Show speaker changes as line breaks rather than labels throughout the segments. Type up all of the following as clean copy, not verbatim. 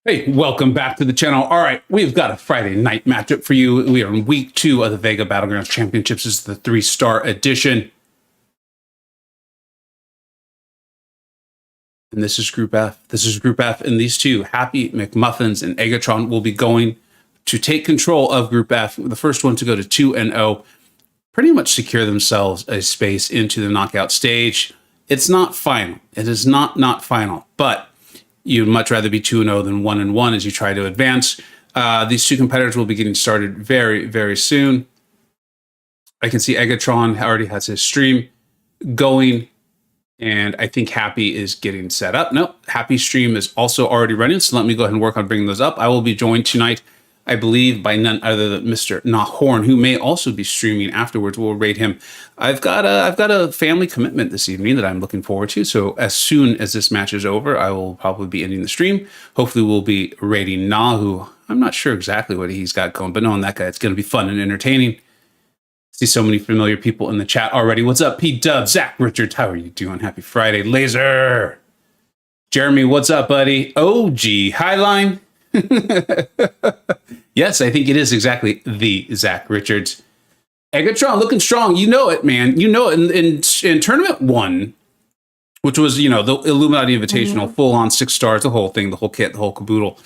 Hey, welcome back to the channel. All right, we've got a Friday night matchup for you. We are in week 2 of the Vega Battlegrounds Championships. This is the 3-star edition. And this is Group F. This is Group F, and these two, Happy, McMuffins, and Eggatron, will be going to take control of Group F. The first one to go to 2-0, pretty much secure themselves a space into the knockout stage. It's not final. It is not final, but you'd much rather be 2-0 than 1-1 as you try to advance. These two competitors will be getting started very, very soon. I can see Eggatron already has his stream going, and I think Happy is getting set up. Nope, Happy's stream is also already running, so let me go ahead and work on bringing those up. I will be joined tonight, I believe, by none other than Mr. Nahorn, who may also be streaming afterwards. We'll rate him. I've got a family commitment this evening that I'm looking forward to. So as soon as this match is over, I will probably be ending the stream. Hopefully we'll be rating Nah, who I'm not sure exactly what he's got going, but knowing that guy, it's going to be fun and entertaining. See so many familiar people in the chat already. What's up, Pete Dub, Zach Richards? How are you doing? Happy Friday. Laser. Jeremy, what's up, buddy? OG Highline. Yes, I think it is exactly the Zach Richards. Eggatron looking strong. You know it, man. You know it. In Tournament 1, which was, the Illuminati Invitational, full on 6 stars, the whole thing, the whole kit, the whole caboodle.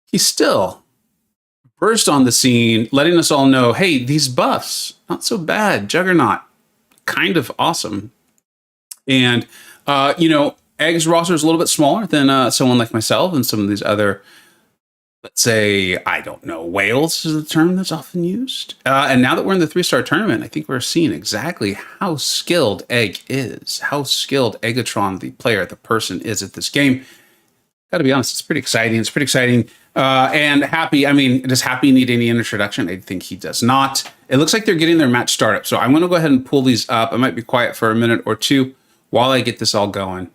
He still burst on the scene, letting us all know, hey, these buffs, not so bad. Juggernaut, kind of awesome. And, Egg's roster is a little bit smaller than someone like myself and some of these other, let's say, I don't know, whales is the term that's often used. And now that we're in the 3-star tournament, I think we're seeing exactly how skilled Egg is, how skilled Eggatron, the player, the person, is at this game. Got to be honest, it's pretty exciting. It's pretty exciting. And Happy, does Happy need any introduction? I think he does not. It looks like they're getting their match startup. So I'm going to go ahead and pull these up. I might be quiet for a minute or two while I get this all going.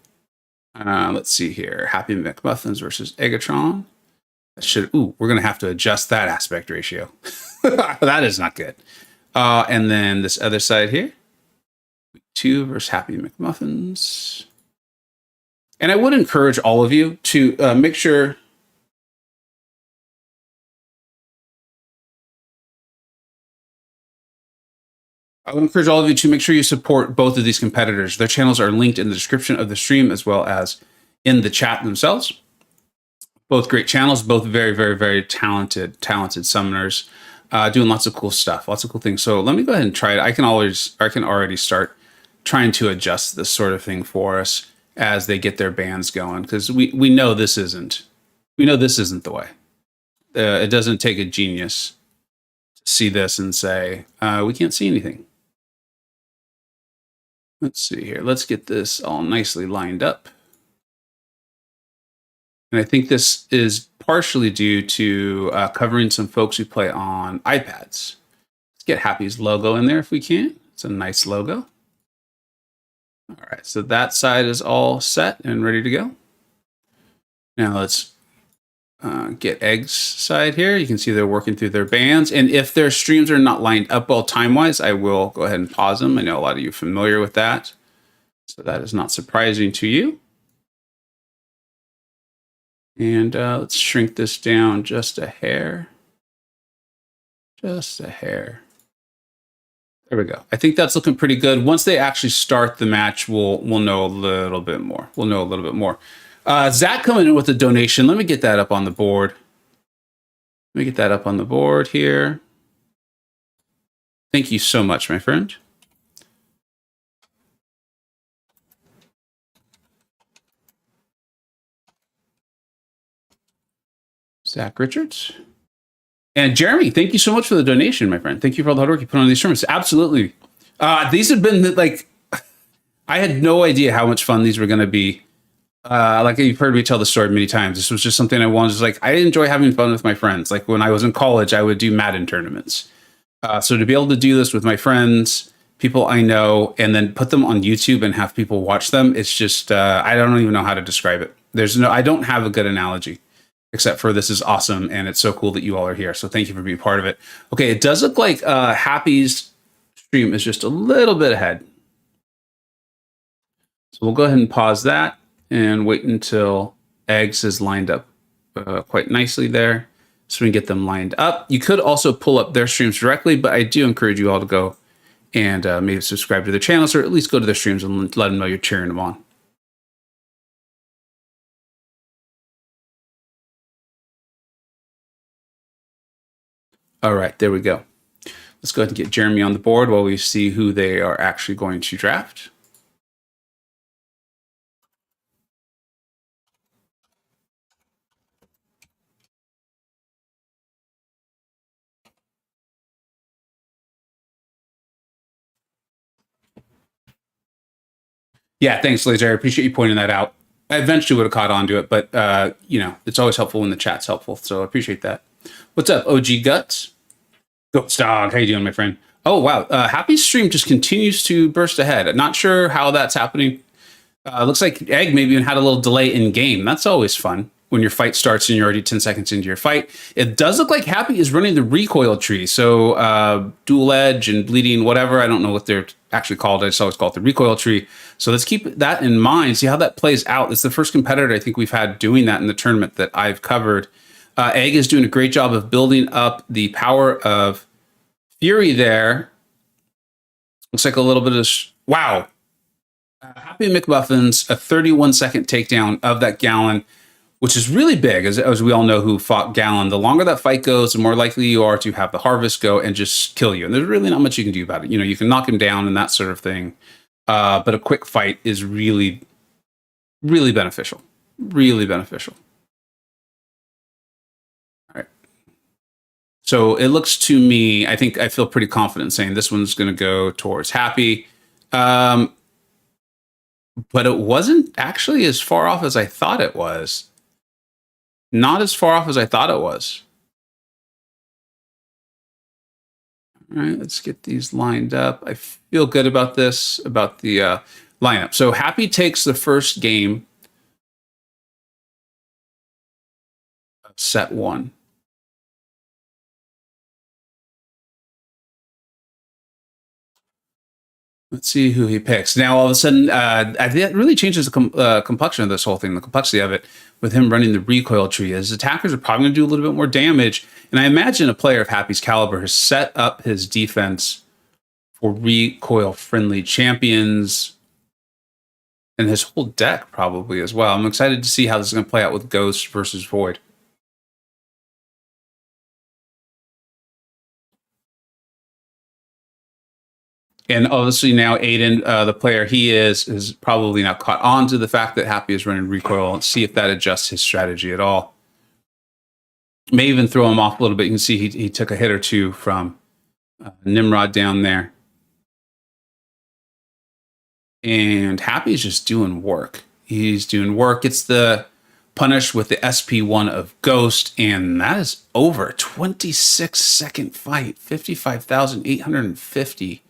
Let's see here. Happy McMuffins versus Eggatron. We're going to have to adjust that aspect ratio. That is not good. And then this other side here. Week 2 versus Happy McMuffins. And I would encourage all of you to make sure you support both of these competitors. Their channels are linked in the description of the stream as well as in the chat themselves. Both great channels, both very, very, very talented summoners, doing lots of cool stuff, lots of cool things. So let me go ahead and try it. I can already start trying to adjust this sort of thing for us as they get their bands going, because we know this isn't the way. It doesn't take a genius to see this and say we can't see anything. Let's see here. Let's get this all nicely lined up. And I think this is partially due to covering some folks who play on iPads. Let's get Happy's logo in there if we can. It's a nice logo. All right, so that side is all set and ready to go. Now let's get Egg's side here. You can see they're working through their bands. And if their streams are not lined up well time-wise, I will go ahead and pause them. I know a lot of you are familiar with that. So that is not surprising to you. And let's shrink this down just a hair. Just a hair. There we go. I think that's looking pretty good. Once they actually start the match, we'll know a little bit more. Zach coming in with a donation. Let me get that up on the board. Here. Thank you so much, my friend. Zach Richards. And Jeremy, thank you so much for the donation, my friend. Thank you for all the hard work you put on these tournaments. Absolutely. These have been I had no idea how much fun these were going to be. Like you've heard me tell the story many times. This was just something I wanted. I enjoy having fun with my friends. Like when I was in college, I would do Madden tournaments. So to be able to do this with my friends, people I know, and then put them on YouTube and have people watch them, it's just, I don't even know how to describe it. I don't have a good analogy. Except for this is awesome, and it's so cool that you all are here. So thank you for being part of it. Okay, it does look like Happy's stream is just a little bit ahead. So we'll go ahead and pause that and wait until Eggs is lined up quite nicely there. So we can get them lined up. You could also pull up their streams directly, but I do encourage you all to go and maybe subscribe to their channels or at least go to their streams and let them know you're cheering them on. All right, there we go. Let's go ahead and get Jeremy on the board while we see who they are actually going to draft. Yeah, thanks, Laser. I appreciate you pointing that out. I eventually would have caught on to it, but it's always helpful when the chat's helpful. So I appreciate that. What's up, OG Guts? Goats Dog, how you doing, my friend? Oh wow, Happy's stream just continues to burst ahead. Not sure how that's happening. Looks like Egg maybe even had a little delay in game. That's always fun when your fight starts and you're already 10 seconds into your fight. It does look like Happy is running the recoil tree. So dual edge and bleeding, whatever. I don't know what they're actually called. I just always call it the recoil tree. So let's keep that in mind. See how that plays out. It's the first competitor I think we've had doing that in the tournament that I've covered. Egg is doing a great job of building up the power of Fury there. Looks like a little bit of... Wow. Happy McMuffins, a 31-second takedown of that Gallon, which is really big, as we all know who fought Gallon. The longer that fight goes, the more likely you are to have the Harvest go and just kill you. And there's really not much you can do about it. You can knock him down and that sort of thing. But a quick fight is really, really beneficial. Really beneficial. All right. So it looks to me, I feel pretty confident saying this one's going to go towards Happy. But it wasn't actually as far off as I thought it was. Not as far off as I thought it was. All right, let's get these lined up. I feel good about this, about the lineup. So Happy takes the first game of set one. Let's see who he picks. Now, all of a sudden, that really changes the complexion of this whole thing, the complexity of it, with him running the recoil tree. His attackers are probably going to do a little bit more damage. And I imagine a player of Happy's caliber has set up his defense for recoil-friendly champions and his whole deck probably as well. I'm excited to see how this is going to play out with Ghost versus Void. And obviously now Aiden, the player he is probably now caught on to the fact that Happy is running recoil and see if that adjusts his strategy at all. May even throw him off a little bit. You can see he took a hit or two from Nimrod down there. And Happy is just doing work. He's doing work. It's the punish with the SP1 of Ghost, and that is over 26-second fight, 55,850.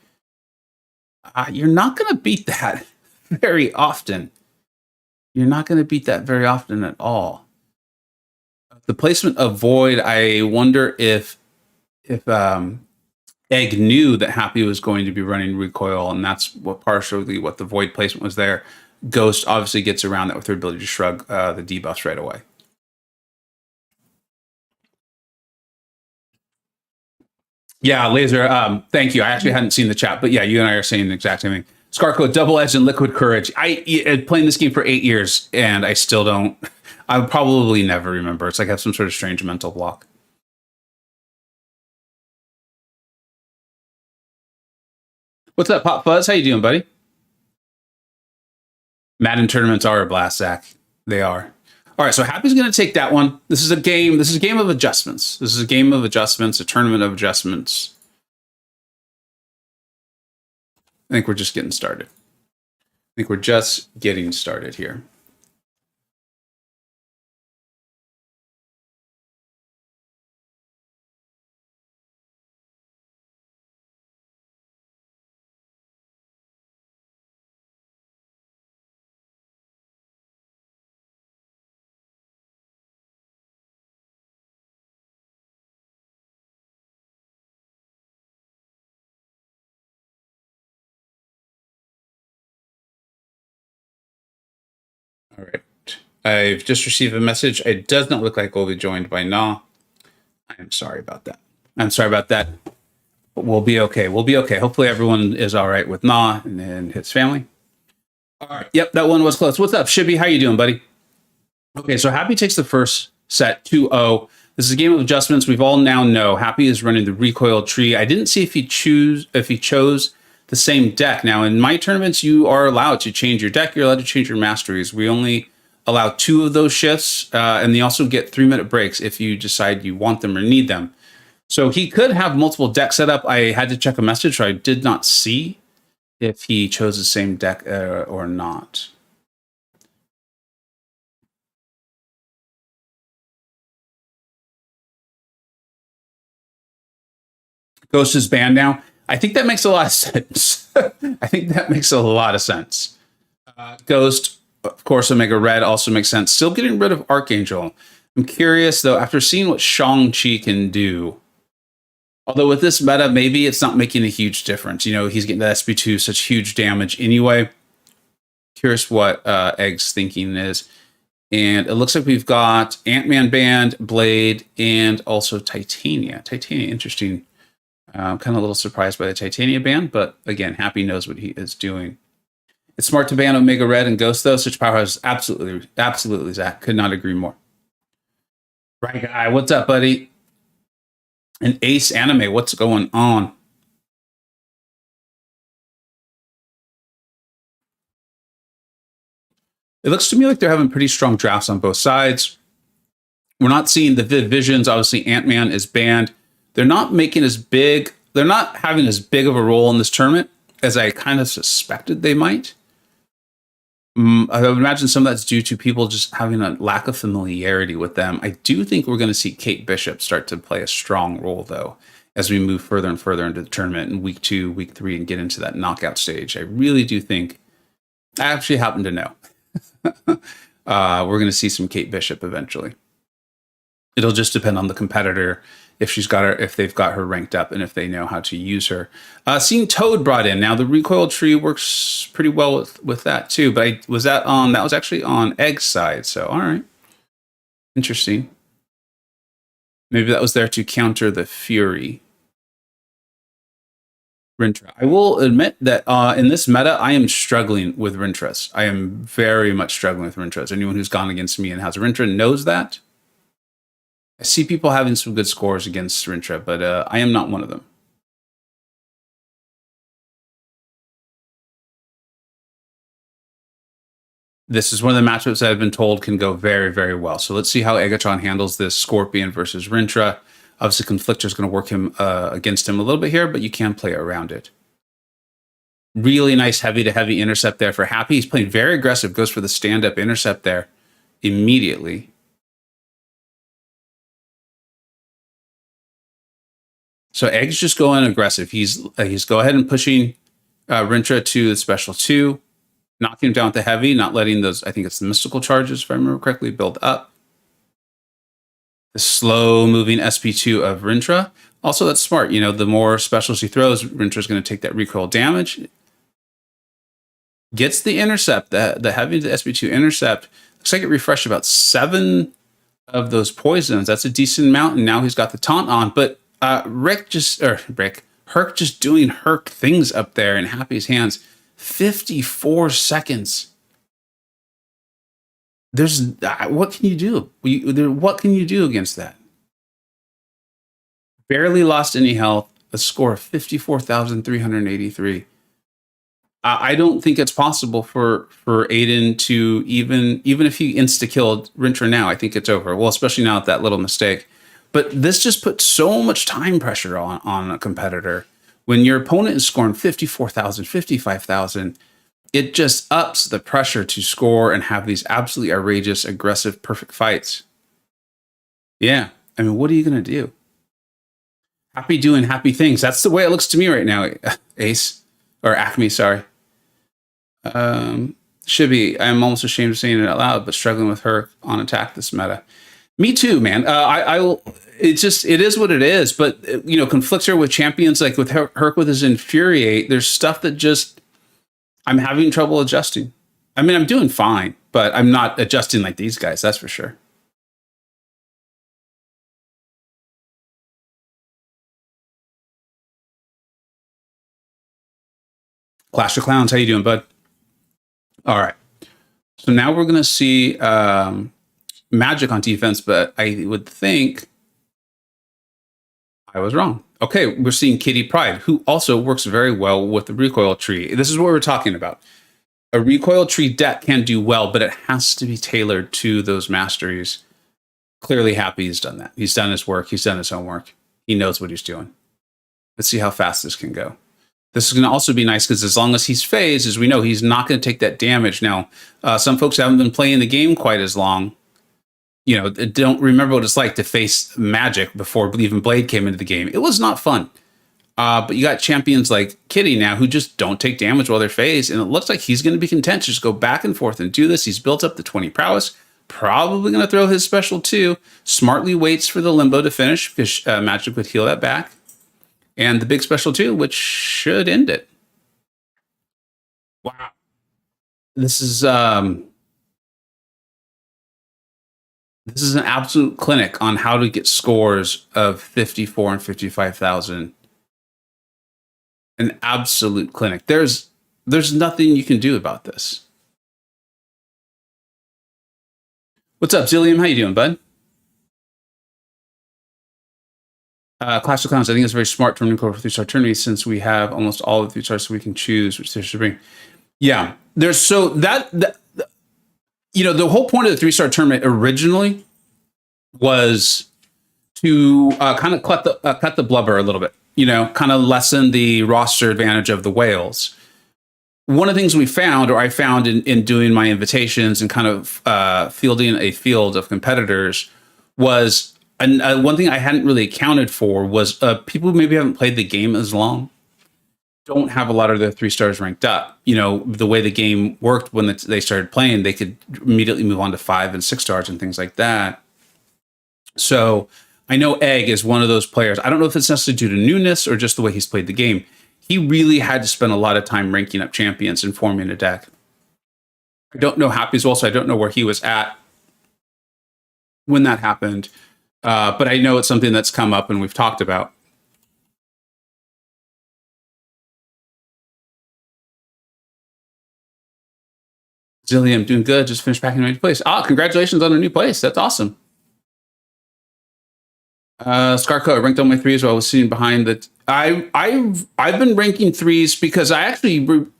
You're not going to beat that very often. You're not going to beat that very often at all. The placement of Void, I wonder if Egg knew that Happy was going to be running recoil, and that's partially what the Void placement was there. Ghost obviously gets around that with her ability to shrug the debuffs right away. Yeah, Laser, thank you. I actually hadn't seen the chat, but yeah, you and I are saying the exact same thing. Scarco, Double Edge, and Liquid Courage. I playing this game for 8 years, and I still don't... I would probably never remember. It's like I have some sort of strange mental block. What's up, Pop Fuzz? How you doing, buddy? Madden tournaments are a blast, Zach. They are. All right, so Happy's going to take that one. This is a game. This is a game of adjustments. This is a game of adjustments, a tournament of adjustments. I think we're just getting started. Here. All right. I've just received a message. It does not look like we'll be joined by Na. I'm sorry about that. I'm sorry about that. But we'll be okay. We'll be okay. Hopefully everyone is all right with Na and his family. All right. Yep, that one was close. What's up, Shibby? How you doing, buddy? Okay, so Happy takes the first set 2-0. This is a game of adjustments. We've all now know Happy is running the recoil tree. I didn't see if he chose the same deck. Now, in my tournaments, you are allowed to change your deck. You're allowed to change your masteries. We only allow 2 of those shifts, and they also get 3-minute breaks if you decide you want them or need them. So he could have multiple decks set up. I had to check a message, so I did not see if he chose the same deck or not. Ghost is banned now. I think that makes a lot of sense. I think that makes a lot of sense. Ghost, of course, Omega Red also makes sense. Still getting rid of Archangel. I'm curious, though, after seeing what Shang-Chi can do. Although with this meta, maybe it's not making a huge difference. You know, he's getting the SB2 such huge damage anyway. Curious what Egg's thinking is. And it looks like we've got Ant-Man banned, Blade, and also Titania. Titania, interesting. I'm kind of a little surprised by the Titania ban, but again, Happy knows what he is doing. It's smart to ban Omega Red and Ghost, though. Such powerhouse, absolutely, Zach. Could not agree more. Right, guy. What's up, buddy? And Ace Anime, what's going on? It looks to me like they're having pretty strong drafts on both sides. We're not seeing the Visions. Obviously, Ant-Man is banned. They're not making as big. They're not having as big of a role in this tournament as I kind of suspected they might. I would imagine some of that's due to people just having a lack of familiarity with them. I do think we're going to see Kate Bishop start to play a strong role, though, as we move further and further into the tournament in week 2, week 3, and get into that knockout stage. I really do think. I actually happen to know. We're going to see some Kate Bishop eventually. It'll just depend on the competitor, if they've got her ranked up, and if they know how to use her. Seeing Toad brought in. Now the recoil tree works pretty well with that too. But that was actually on Egg's side. So all right, interesting. Maybe that was there to counter the Fury. Rintra. I will admit that in this meta, I am struggling with Rintras. I am very much struggling with Rintras. Anyone who's gone against me and has a Rintra knows that. I see people having some good scores against Rintra, but I am not one of them. This is one of the matchups that I've been told can go very, very well. So let's see how Eggatron handles this Scorpion versus Rintra. Obviously, Conflictor is going to work him against him a little bit here, but you can play around it. Really nice heavy-to-heavy intercept there for Happy. He's playing very aggressive, goes for the stand-up intercept there immediately. So Egg's just going aggressive. He's go ahead and pushing Rintra to the special 2, knocking him down with the heavy, not letting those, I think it's the mystical charges, if I remember correctly, build up. The slow-moving SP2 of Rintra. Also, that's smart. You know, the more specials he throws, Rintra's going to take that recoil damage. Gets the intercept, the heavy to the SP2 intercept. Looks like it refreshed about 7 of those poisons. That's a decent amount, and now he's got the taunt on, but Herc just doing Herc things up there in Happy's hands. 54 seconds. There's what can you do? What can you do against that? Barely lost any health. A score of 54,383. I don't think it's possible for Aiden to even if he insta-killed Rintra now, I think it's over. Well, especially now with that little mistake. But this just puts so much time pressure on a competitor. When your opponent is scoring 54,000, 55,000, it just ups the pressure to score and have these absolutely outrageous, aggressive, perfect fights. Yeah, I mean, what are you going to do? Happy doing happy things. That's the way it looks to me right now, Ace. Or Acme, sorry. Shibby, I'm almost ashamed of saying it out loud, but struggling with her on attack this meta. Me too, man. It is what it is. But you know, Conflictor with champions like with Herc with his Infuriate, there's stuff that just I'm having trouble adjusting. I mean, I'm doing fine. but I'm not adjusting like these guys. That's for sure. Clash of Clowns, how you doing, bud? All right. So now we're gonna see Magic on defense, but I would think I was wrong. Okay, we're seeing Kitty Pryde, who also works very well with the recoil tree. This is what we're talking about. A recoil tree deck can do well, but it has to be tailored to those masteries. Clearly, Happy has done that. He's done his work. He's done his homework. He knows what he's doing. Let's see how fast this can go. This is going to also be nice because as long as he's phased, as we know, he's not going to take that damage. Now, some folks haven't been playing the game quite as long. You know, don't remember what it's like to face Magic before even Blade came into the game. It was not fun. But you got champions like Kitty now who just don't take damage while they're phased, and it looks like he's going to be content to just go back and forth and do this. He's built up the 20 prowess. Probably going to throw his special too. Smartly waits for the limbo to finish because Magic would heal that back. And the big special too, which should end it. Wow. This is an absolute clinic on how to get scores of 54 and 55,000. An absolute clinic. There's nothing you can do about this. What's up, Zilliam? How you doing, bud? Clash of Clowns, I think it's very smart to run for 3-star tournament since we have almost all of the 3 stars, so we can choose which they should bring. Yeah, there's so that you know, the whole point of the 3-star tournament originally was to kind of cut the blubber a little bit. You know, kind of lessen the roster advantage of the whales. One of the things we found, or I found in doing my invitations and kind of fielding a field of competitors, was one thing I hadn't really accounted for was people who maybe haven't played the game as long don't have a lot of their 3 stars ranked up. You know, the way the game worked when they started playing, they could immediately move on to 5 and 6 stars and things like that. So I know Egg is one of those players. I don't know if it's necessarily due to newness or just the way he's played the game. He really had to spend a lot of time ranking up champions and forming a deck. I don't know Happy as well, so I don't know where he was at when that happened. But I know it's something that's come up and we've talked about. Zilliam, doing good. Just finished packing my new place. Congratulations on a new place. That's awesome. Scarco, I ranked on my 3s while I was sitting behind the. I've been ranking 3s because I actually, you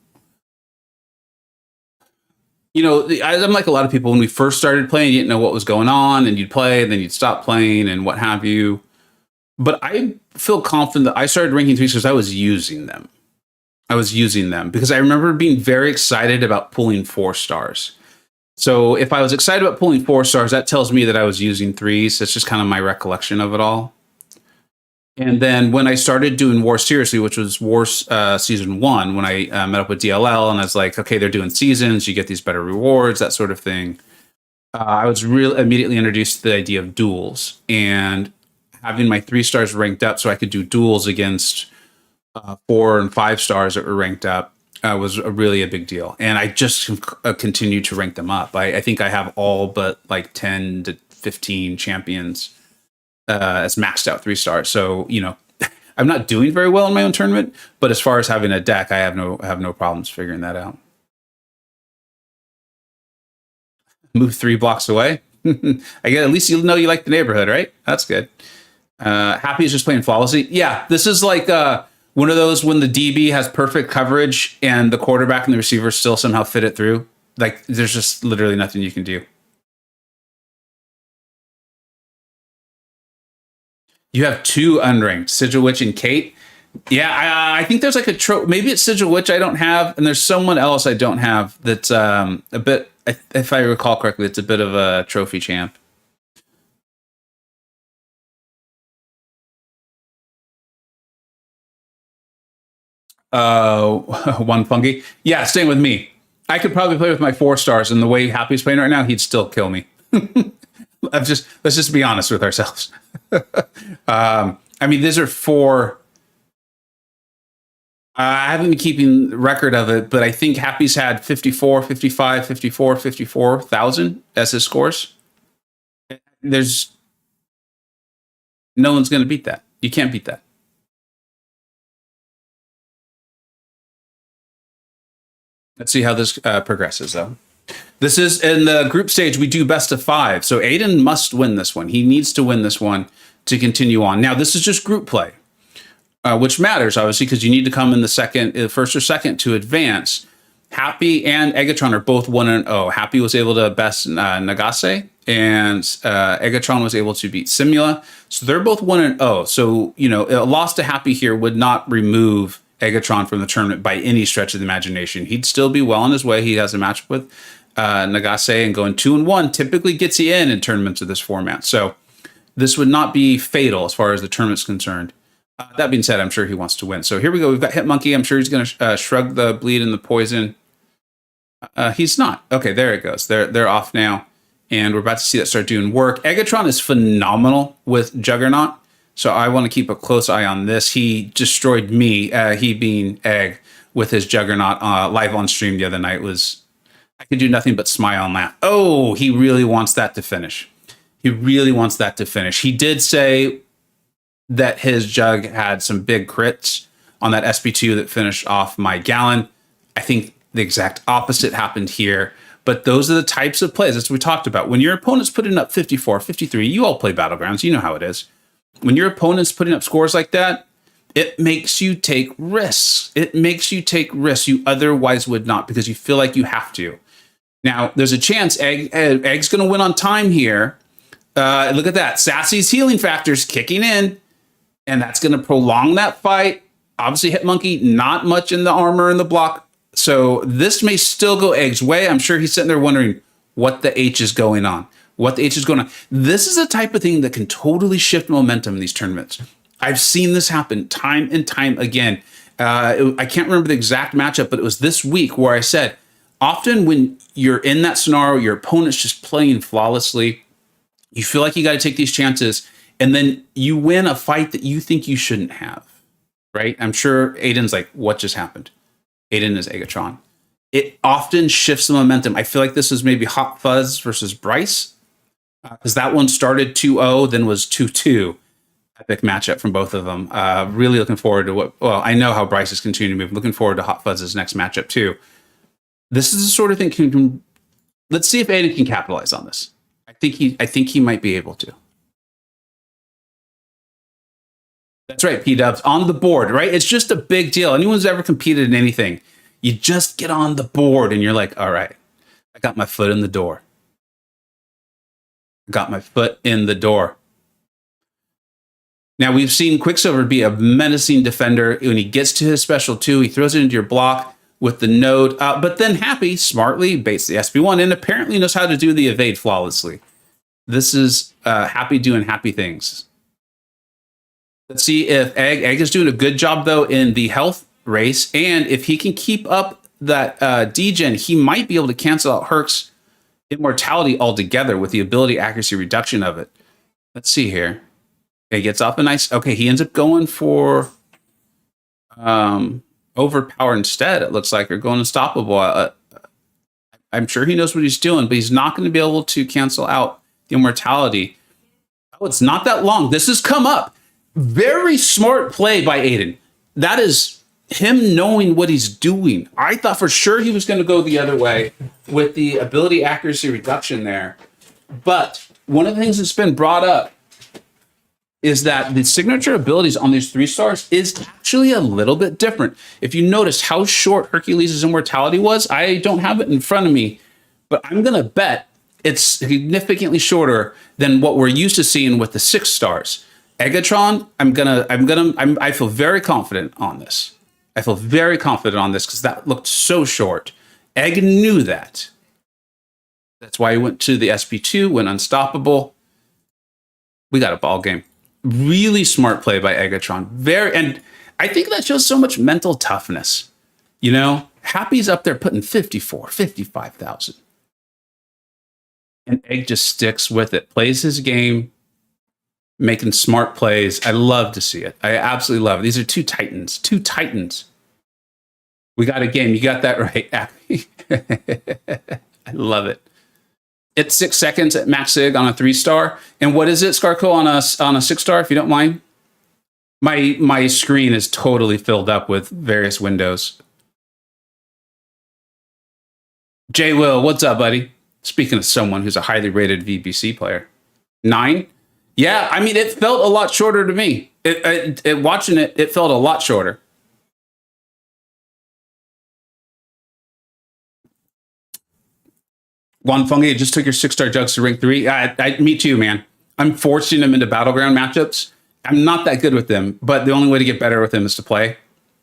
know, I'm like a lot of people when we first started playing, you didn't know what was going on, and you'd play, and then you'd stop playing, and what have you. But I feel confident that I started ranking 3s because I was using them. I was using them because I remember being very excited about pulling 4 stars. So if I was excited about pulling 4 stars, that tells me that I was using 3s. That's just kind of my recollection of it all. And then when I started doing War seriously, which was War Season 1, when I met up with DLL and I was like, okay, they're doing seasons, you get these better rewards, that sort of thing. I was immediately introduced to the idea of duels and having my 3 stars ranked up so I could do duels against 4 and 5 stars that were ranked up. Was really a big deal. And I just continue to rank them up. I think I have all but like 10 to 15 champions as maxed out 3 stars. So, you know, I'm not doing very well in my own tournament, but as far as having a deck, I have no problems figuring that out. Move 3 blocks away. I guess at least you know you like the neighborhood, right? That's good. Happy is just playing flawlessly. Yeah, this is like one of those when the DB has perfect coverage and the quarterback and the receiver still somehow fit it through. Like, there's just literally nothing you can do. You have 2 unranked, Sigil Witch and Kate. Yeah, I think there's like a maybe it's Sigil Witch I don't have, and there's someone else I don't have that's a bit, if I recall correctly, it's a bit of a trophy champ. One fungi. Yeah, same with me. I could probably play with my 4 stars, and the way Happy's playing right now, he'd still kill me. Let's just be honest with ourselves. I mean, these are 4. I haven't been keeping record of it, but I think Happy's had 54, 55, 54, 54,000 as his scores. There's no one's going to beat that. You can't beat that. Let's see how this progresses, though. This is in the group stage. We do best of 5. So Aiden must win this one. He needs to win this one to continue on. Now, this is just group play, which matters, obviously, because you need to come in the first or second to advance. Happy and Eggatron are both 1-0. Happy was able to best Nagase, and Eggatron was able to beat Simula. So they're both 1-0. So, a loss to Happy here would not remove Eggatron from the tournament by any stretch of the imagination. He'd still be well on his way. He has a matchup with Nagase, and going 2-1 typically gets you in tournaments of this format. So this would not be fatal as far as the tournament's concerned. That being said, I'm sure he wants to win. So here we go. We've got Hitmonkey. I'm sure he's going to shrug the bleed and the poison. He's not. Okay, there it goes. They're off now, and we're about to see that start doing work. Eggatron is phenomenal with Juggernaut, so I want to keep a close eye on this. He destroyed me, he being Egg, with his Juggernaut live on stream the other night. I could do nothing but smile and laugh. Oh, he really wants that to finish. He really wants that to finish. He did say that his Jug had some big crits on that SP2 that finished off my Gallon. I think the exact opposite happened here. But those are the types of plays, as we talked about. When your opponent's putting up 54, 53, you all play Battlegrounds, you know how it is. When your opponent's putting up scores like that, it makes you take risks. It makes you take risks you otherwise would not, because you feel like you have to. Now, there's a chance Egg's going to win on time here. Look at that. Sassy's healing factor's kicking in, and that's going to prolong that fight. Obviously, Hitmonkey, not much in the armor and the block. So this may still go Egg's way. I'm sure he's sitting there wondering what the H is going on. This is a type of thing that can totally shift momentum in these tournaments. I've seen this happen time and time again. I can't remember the exact matchup, but it was this week where I said, often when you're in that scenario, your opponent's just playing flawlessly, you feel like you got to take these chances, and then you win a fight that you think you shouldn't have, right? I'm sure Aiden's like, what just happened? Aiden is Eggatron. It often shifts the momentum. I feel like this is maybe Hot Fuzz versus Bryce, because that one started 2-0, then was 2-2. Epic matchup from both of them. Really looking forward to I know how Bryce is continuing to move. Looking forward to Hot Fuzz's next matchup too. This is the sort of thing let's see if Aiden can capitalize on this. I think he might be able to. That's right, P-Dubs, on the board, right? It's just a big deal. Anyone who's ever competed in anything, you just get on the board and you're like, all right, I got my foot in the door. Now, we've seen Quicksilver be a menacing defender. When he gets to his special 2, he throws it into your block with the node. But then Happy smartly baits the SP1 and apparently knows how to do the evade flawlessly. This is Happy doing Happy things. Let's see if Egg is doing a good job, though, in the health race. And if he can keep up that degen, he might be able to cancel out Herc's immortality altogether with the ability accuracy reduction of it. Let's see here. He gets off a nice... Okay, he ends up going for overpower instead, it looks like, or going unstoppable. I'm sure he knows what he's doing, but he's not going to be able to cancel out the immortality. Oh, it's not that long. This has come up. Very smart play by Aiden. That is him knowing what he's doing. I thought for sure he was going to go the other way with the ability accuracy reduction there. But one of the things that's been brought up is that the signature abilities on these 3 stars is actually a little bit different. If you notice how short Hercules' immortality was, I don't have it in front of me, but I'm going to bet it's significantly shorter than what we're used to seeing with the 6 stars. Eggatron, I feel very confident on this. Because that looked so short. Egg knew that. That's why he went to the SP2, went unstoppable. We got a ball game. Really smart play by Eggatron. And I think that shows so much mental toughness. You know, Happy's up there putting 54, 55,000. And Egg just sticks with it, plays his game, making smart plays. I love to see it. I absolutely love it. These are two titans. We got a game. You got that right. I love it. It's 6 seconds at max sig on a 3-star. And what is it, Scarco, on a 6-star, if you don't mind? My screen is totally filled up with various windows. Jay Will, what's up, buddy? Speaking of someone who's a highly rated VBC player. 9? Yeah, I mean, it felt a lot shorter to me. Watching it, it felt a lot shorter. Juan Fungi, just took your 6-star jugs to rank 3. Me too, man. I'm forcing them into battleground matchups. I'm not that good with them, but the only way to get better with them is to play.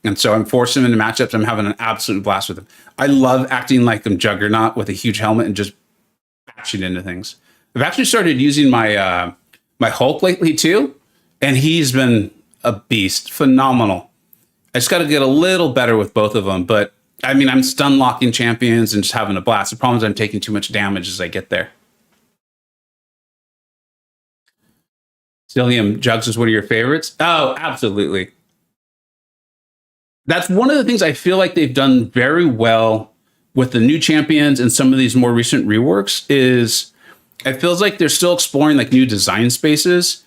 And so I'm forcing them into matchups. I'm having an absolute blast with them. I love acting like I'm Juggernaut with a huge helmet and just bashing into things. I've actually started using my my Hulk lately too, and he's been a beast, phenomenal. I just got to get a little better with both of them, but I mean, I'm stun locking champions and just having a blast. The problem is I'm taking too much damage as I get there. Zillium, Jugs is one of your favorites? Oh, absolutely. That's one of the things I feel like they've done very well with the new champions and some of these more recent reworks is it feels like they're still exploring like new design spaces.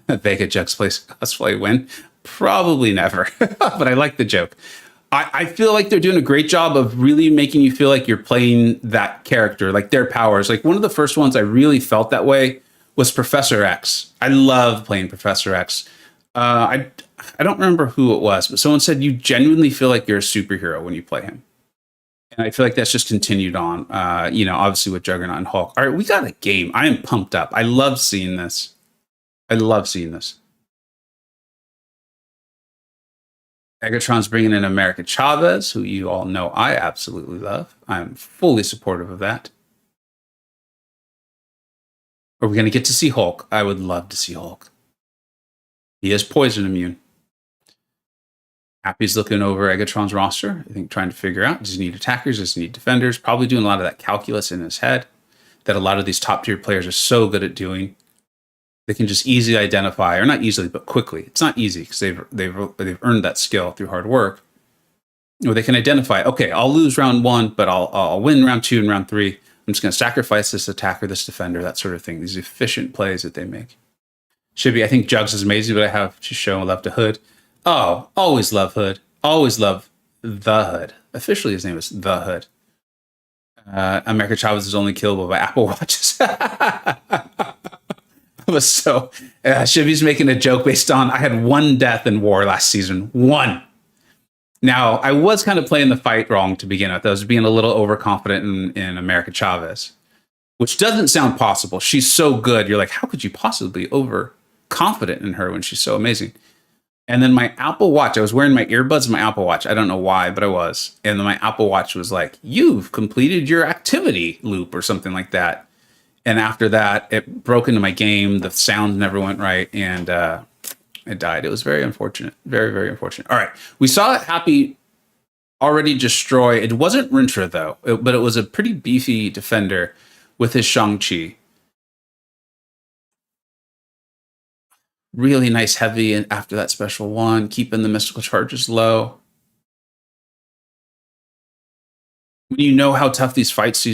Vega Jugs plays cosplay win? Probably never, but I like the joke. I feel like they're doing a great job of really making you feel like you're playing that character, like their powers. Like one of the first ones I really felt that way was Professor X. I love playing Professor X. I don't remember who it was, but someone said you genuinely feel like you're a superhero when you play him. And I feel like that's just continued on, obviously with Juggernaut and Hulk. All right, we got a game. I am pumped up. I love seeing this. I love seeing this. Eggatron's bringing in America Chavez, who you all know I absolutely love. I'm fully supportive of that. Are we going to get to see Hulk? I would love to see Hulk. He is poison immune. Happy's looking over Eggatron's roster. I think trying to figure out, does he need attackers? Does he need defenders? Probably doing a lot of that calculus in his head that a lot of these top tier players are so good at doing. They can just easily identify, or not easily, but quickly. It's not easy because they've earned that skill through hard work. Or they can identify, okay, I'll lose round 1, but I'll win round 2 and round 3. I'm just going to sacrifice this attacker, this defender, that sort of thing. These efficient plays that they make. Should be, I think Jugs is amazing, but I have to show love to Hood. Oh, always love Hood. Always love the Hood. Officially, his name is the Hood. America Chavez is only killable by Apple Watches. Was so Shivy's making a joke based on I had 1 death in war last season. 1. Now, I was kind of playing the fight wrong to begin with. I was being a little overconfident in America Chavez, which doesn't sound possible. She's so good. You're like, how could you possibly be overconfident in her when she's so amazing? And then my Apple Watch, I was wearing my earbuds in my Apple Watch. I don't know why, but I was. And then my Apple Watch was like, you've completed your activity loop or something like that. And after that, it broke into my game. The sound never went right, and it died. It was very unfortunate. Very, very unfortunate. All right. We saw Happy already destroy. It wasn't Rintra, though, but it was a pretty beefy defender with his Shang-Chi. Really nice heavy and after that special 1, keeping the mystical charges low. When you know how tough these fights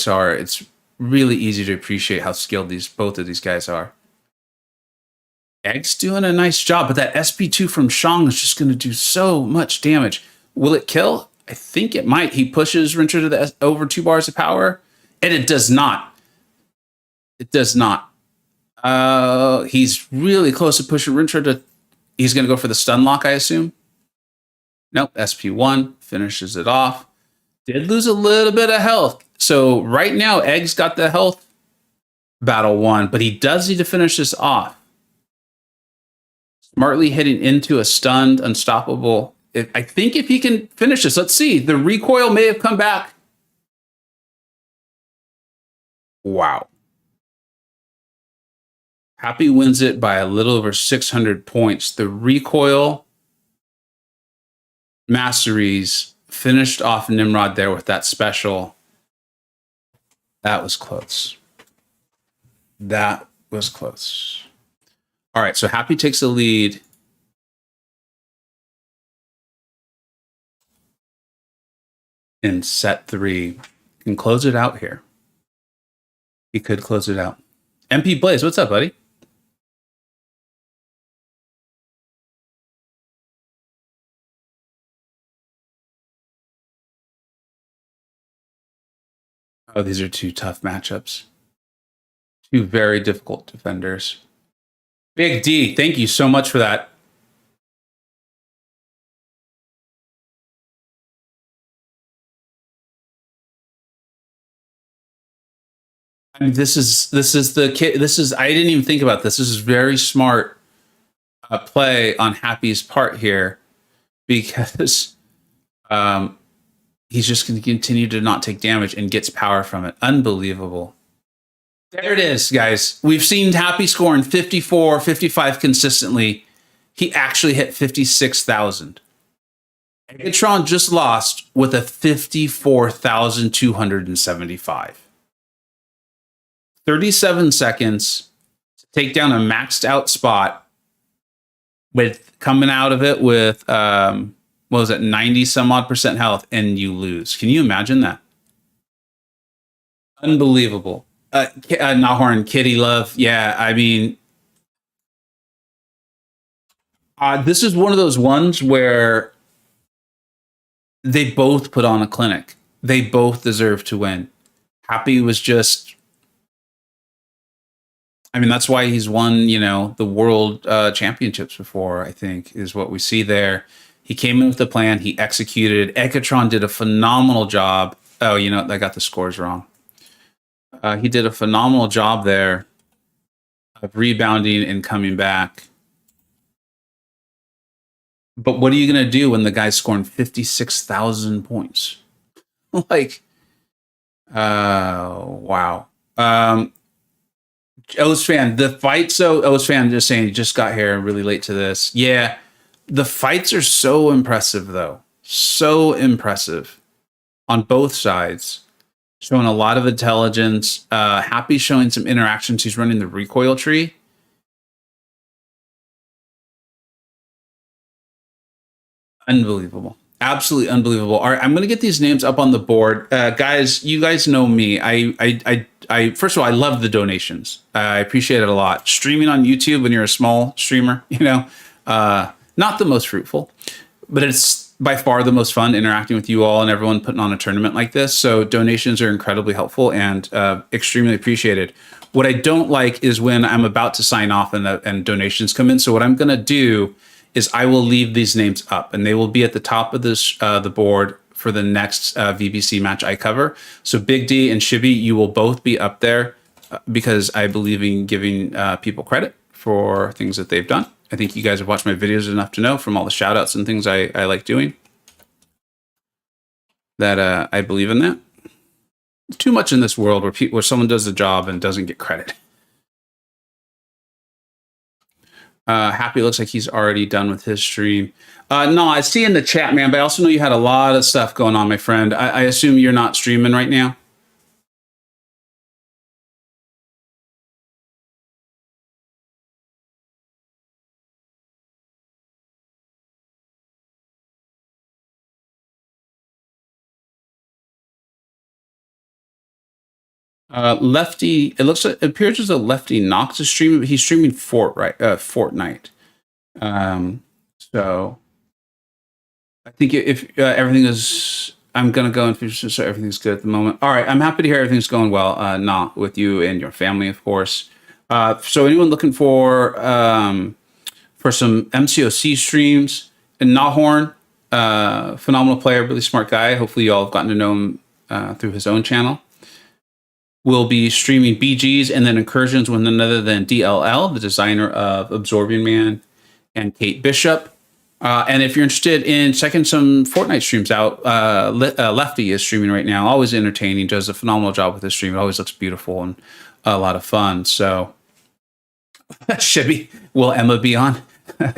are, it's really easy to appreciate how skilled both of these guys are. Egg's doing a nice job, but that SP2 from Shang is just going to do so much damage. Will it kill? I think it might. He pushes Rintra to over 2 bars of power, and it does not. It does not. He's really close to pushing Rintra to. He's going to go for the stun lock, I assume. Nope. SP1 finishes it off. Did lose a little bit of health. So right now, Egg's got the health battle 1, but he does need to finish this off. Smartly hitting into a stunned, unstoppable. I think if he can finish this, let's see. The recoil may have come back. Wow. Happy wins it by a little over 600 points. The recoil masteries finished off Nimrod there with that special. That was close. That was close. All right, so Happy takes the lead. in set 3. Can close it out here. He could close it out. MP Blaze, what's up, buddy? Oh, these are 2 tough matchups. 2 very difficult defenders. Big D, thank you so much for that. I mean, this is the kid. I didn't even think about this. This is very smart play on Happy's part here, because he's just going to continue to not take damage and gets power from it. Unbelievable. There it is, guys. We've seen Happy scoring 54, 55 consistently. He actually hit 56,000. Eggatron just lost with a 54,275. 37 seconds to take down a maxed out spot, with coming out of it with what was it, 90 some odd % health, and you lose. Can you imagine that? Unbelievable. Nahorn, Kitty Love. Yeah, I mean, this is one of those ones where they both put on a clinic. They both deserve to win. Happy was just, I mean, that's why he's won, the world championships before, I think, is what we see there. He came in with a plan. He executed. Eggatron did a phenomenal job. Oh, I got the scores wrong. He did a phenomenal job there of rebounding and coming back. But what are you going to do when the guy's scoring 56,000 points? Wow. O's fan, the fight. So O's fan just saying he just got here really late to this. Yeah, the fights are so impressive, though. So impressive on both sides. Showing a lot of intelligence. Happy showing some interactions. He's running the recoil tree. Unbelievable. Absolutely unbelievable. All right, I'm going to get these names up on the board. Guys, you guys know me. I first of all, I love the donations. I appreciate it a lot. Streaming on YouTube when you're a small streamer, not the most fruitful, but it's by far the most fun interacting with you all and everyone putting on a tournament like this. So donations are incredibly helpful and extremely appreciated. What I don't like is when I'm about to sign off and donations come in. So what I'm going to do is I will leave these names up, and they will be at the top of this the board for the next VBC match I cover. So Big D and Shibby, you will both be up there because I believe in giving people credit for things that they've done. I think you guys have watched my videos enough to know from all the shout outs and things I like doing that I believe in that. Too much in this world where someone does the job and doesn't get credit. Happy looks like he's already done with his stream. No, I see in the chat, man, but I also know you had a lot of stuff going on, my friend. I assume you're not streaming right now? Lefty, it appears as a Lefty Knox is streaming, but he's streaming Fortnite. So I think if everything is, I'm gonna go and finish so everything's good at the moment. All right, I'm happy to hear everything's going well. Not with you and your family, of course. So anyone looking for some MCoC streams, and Nahorn, phenomenal player, really smart guy. Hopefully you all have gotten to know him through his own channel. We'll be streaming BGs and then incursions with none other than DLL, the designer of Absorbing Man, and Kate Bishop. And if you're interested in checking some Fortnite streams out, Lefty is streaming right now. Always entertaining, does a phenomenal job with his stream. It always looks beautiful and a lot of fun. So, Shibby, will Emma be on?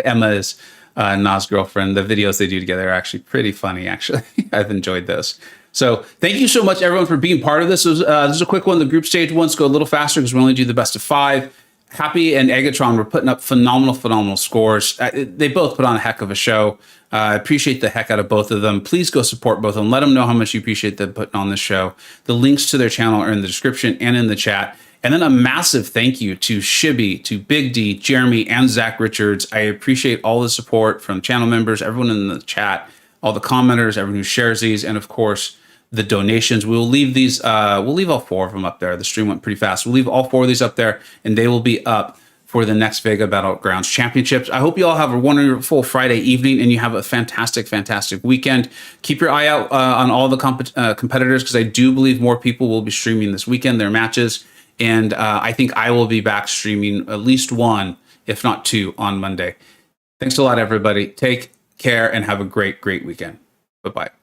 Emma is Na's girlfriend. The videos they do together are actually pretty funny, actually. I've enjoyed those. So thank you so much, everyone, for being part of this. This is a quick one. The group stage ones go a little faster because we only do the best of 5. Happy and Eggatron were putting up phenomenal scores. They both put on a heck of a show. I appreciate the heck out of both of them. Please go support both of them. Let them know how much you appreciate them putting on this show. The links to their channel are in the description and in the chat. And then a massive thank you to Shibby, to Big D, Jeremy, and Zach Richards. I appreciate all the support from channel members, everyone in the chat, all the commenters, everyone who shares these, and of course, the donations. We'll leave these, we'll leave all 4 of them up there. The stream went pretty fast. We'll leave all 4 of these up there, and they will be up for the next Vega Battlegrounds Championships. I hope you all have a wonderful Friday evening and you have a fantastic weekend. Keep your eye out on all the competitors, because I do believe more people will be streaming this weekend, their matches. And I think I will be back streaming at least 1, if not 2, on Monday. Thanks a lot, everybody. Take care and have a great weekend. Bye-bye.